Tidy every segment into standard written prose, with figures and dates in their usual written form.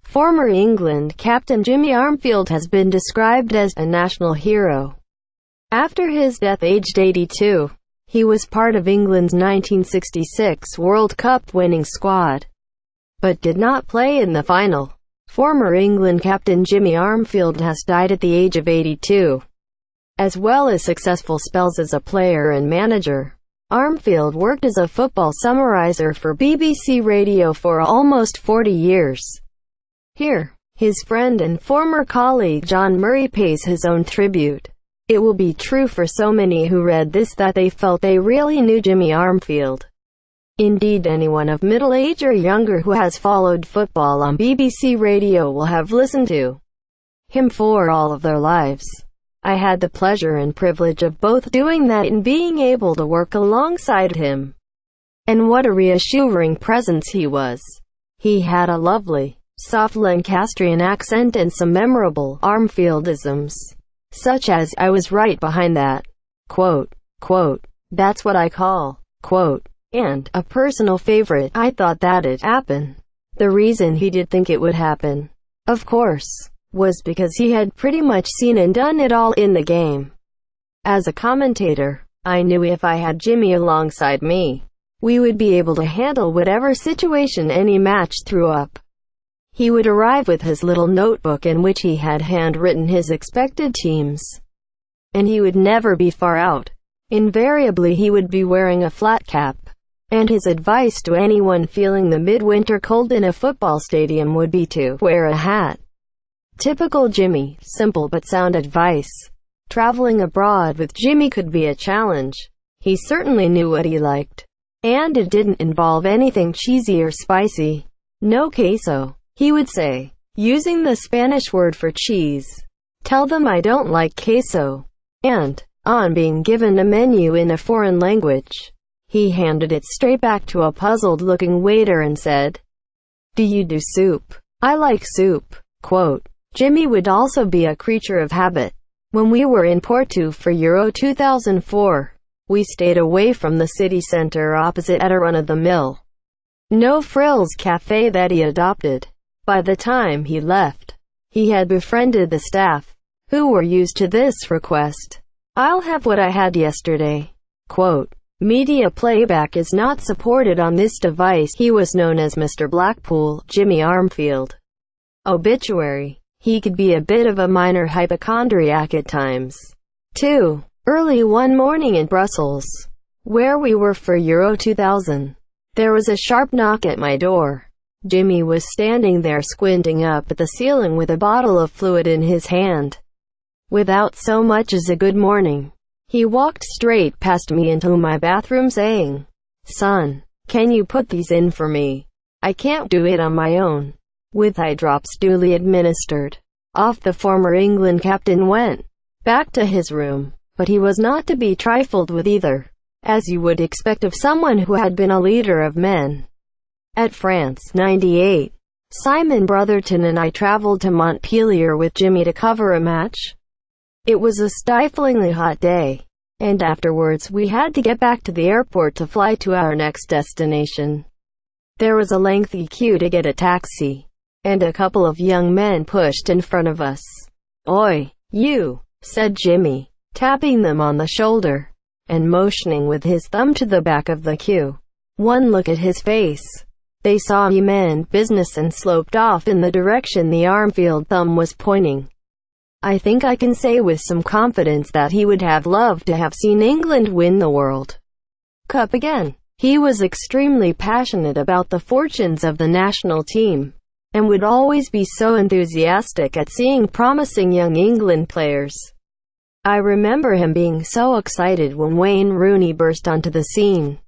Former England captain Jimmy Armfield has been described as a national hero. After his death aged 82, he was part of England's 1966 World Cup winning squad, but did not play in the final. Former England captain Jimmy Armfield has died at the age of 82, as well as successful spells as a player and manager. Armfield worked as a football summariser for BBC Radio for almost 40 years. Here, his friend and former colleague John Murray pays his own tribute. It will be true for so many who read this that they felt they really knew Jimmy Armfield. Indeed, anyone of middle age or younger who has followed football on BBC Radio will have listened to him for all of their lives. I had the pleasure and privilege of both doing that and being able to work alongside him. And what a reassuring presence he was. He had a lovely, soft Lancastrian accent and some memorable Armfieldisms, such as, "I was right behind that," quote, "that's what I call," quote, and, a personal favorite, "I thought that'd happen." The reason he did think it would happen, of course, was because he had pretty much seen and done it all in the game. As a commentator, I knew if I had Jimmy alongside me, we would be able to handle whatever situation any match threw up. He would arrive with his little notebook in which he had handwritten his expected teams, and he would never be far out. Invariably he would be wearing a flat cap, and his advice to anyone feeling the midwinter cold in a football stadium would be to wear a hat. Typical Jimmy, simple but sound advice. Traveling abroad with Jimmy could be a challenge. He certainly knew what he liked, and it didn't involve anything cheesy or spicy. "No queso," he would say, using the Spanish word for cheese. "Tell them I don't like queso." And, on being given a menu in a foreign language, he handed it straight back to a puzzled-looking waiter and said, "Do you do soup? I like soup." Quote, Jimmy would also be a creature of habit. When we were in Porto for Euro 2004, we stayed away from the city centre opposite at a run-of-the-mill, no-frills cafe that he adopted. By the time he left, he had befriended the staff, who were used to this request. "I'll have what I had yesterday." Quote, media playback is not supported on this device. He was known as Mr. Blackpool, Jimmy Armfield. Obituary. He could be a bit of a minor hypochondriac at times. 2. Early one morning in Brussels, where we were for Euro 2000, there was a sharp knock at my door. Jimmy was standing there squinting up at the ceiling with a bottle of fluid in his hand. Without so much as a good morning, he walked straight past me into my bathroom saying, "Son, can you put these in for me? I can't do it on my own." With eye drops duly administered, off the former England captain went back to his room. But he was not to be trifled with either, as you would expect of someone who had been a leader of men. At France '98, Simon Brotherton and I traveled to Montpellier with Jimmy to cover a match. It was a stiflingly hot day, and afterwards we had to get back to the airport to fly to our next destination. There was a lengthy queue to get a taxi, and a couple of young men pushed in front of us. "Oi, you," said Jimmy, tapping them on the shoulder, and motioning with his thumb to the back of the queue. One look at his face. They saw he meant business and sloped off in the direction the Armfield thumb was pointing. I think I can say with some confidence that he would have loved to have seen England win the World Cup again. He was extremely passionate about the fortunes of the national team, and would always be so enthusiastic at seeing promising young England players. I remember him being so excited when Wayne Rooney burst onto the scene.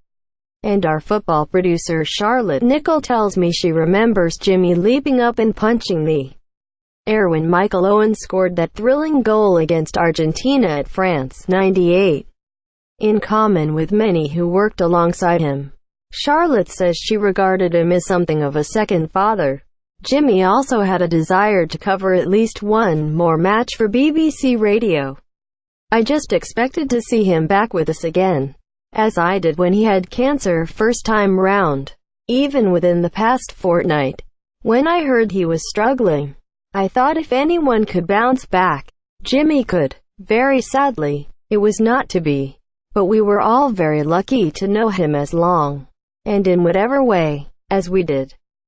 And our football producer Charlotte Nichol tells me she remembers Jimmy leaping up and punching the air when Michael Owen scored that thrilling goal against Argentina at France '98. In common with many who worked alongside him, Charlotte says she regarded him as something of a second father. Jimmy also had a desire to cover at least one more match for BBC Radio. I just expected to see him back with us again. as I did when he had cancer first time round. Even within the past fortnight, when I heard he was struggling, I thought if anyone could bounce back, Jimmy could. Very sadly, it was not to be. But we were all very lucky to know him as long, and in whatever way, as we did.